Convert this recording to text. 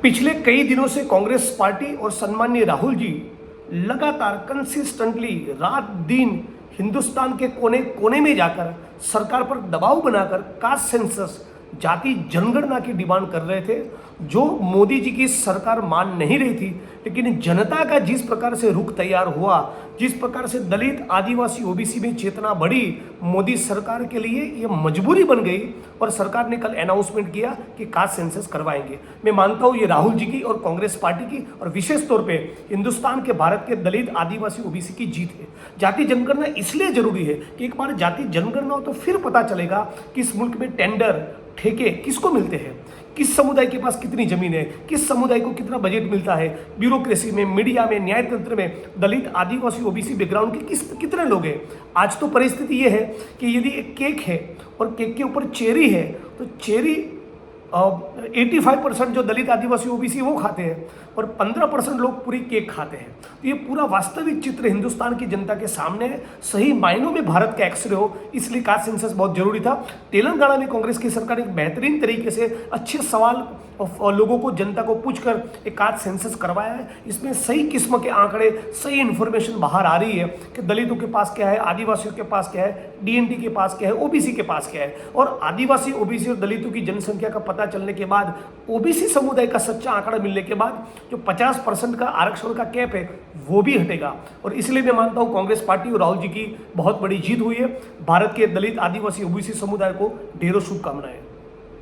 पिछले कई दिनों से कांग्रेस पार्टी और सम्माननीय राहुल जी लगातार कंसिस्टेंटली रात दिन हिंदुस्तान के कोने कोने में जाकर सरकार पर दबाव बनाकर कास्ट सेंसस जाति जनगणना की डिमांड कर रहे थे, जो मोदी जी की सरकार मान नहीं रही थी। लेकिन जनता का जिस प्रकार से रुख तैयार हुआ, जिस प्रकार से दलित आदिवासी ओबीसी में चेतना बढ़ी, मोदी सरकार के लिए ये मजबूरी बन गई और सरकार ने कल अनाउंसमेंट किया कि कास्ट सेंसस करवाएंगे। मैं मानता हूँ ये राहुल जी की और कांग्रेस पार्टी की और विशेष तौर पे हिंदुस्तान के भारत के दलित आदिवासी ओबीसी की जीत है। जाति जनगणना इसलिए जरूरी है कि एक बार जाति जनगणना हो तो फिर पता चलेगा कि इस मुल्क में टेंडर ठेके किसको मिलते हैं, किस समुदाय के पास कितनी जमीन है, किस समुदाय को कितना बजट मिलता है, ब्यूरोक्रेसी में, मीडिया में, न्याय तंत्र में दलित आदिवासी ओबीसी बैकग्राउंड के कितने लोग हैं। आज तो परिस्थिति ये है कि यदि एक केक है और केक के ऊपर चेरी है तो चेरी 85% जो दलित आदिवासी ओबीसी वो खाते हैं और 15% लोग पूरी केक खाते हैं। तो ये पूरा वास्तविक चित्र हिंदुस्तान की जनता के सामने है। सही मायनों में भारत का एक्सरे हो, इसलिए कास्ट सेंसस बहुत जरूरी था। तेलंगाना में कांग्रेस की सरकार एक बेहतरीन तरीके से अच्छे सवाल और लोगों को, जनता को पूछकर एक कास्ट सेंसस करवाया है। इसमें सही किस्म के आंकड़े, सही इन्फॉर्मेशन बाहर आ रही है कि दलितों के पास क्या है, आदिवासियों के पास क्या है, डीएनटी के पास क्या है, ओबीसी के पास क्या है। और आदिवासी, ओबीसी और दलितों की जनसंख्या का पता चलने के बाद, ओबीसी समुदाय का सच्चा आंकड़ा मिलने के बाद जो 50% का आरक्षण का कैप है वो भी हटेगा। और इसलिए मैं मानता हूं कांग्रेस पार्टी और राहुल जी की बहुत बड़ी जीत हुई है। भारत के दलित आदिवासी ओबीसी समुदाय को ढेरों शुभकामनाएं।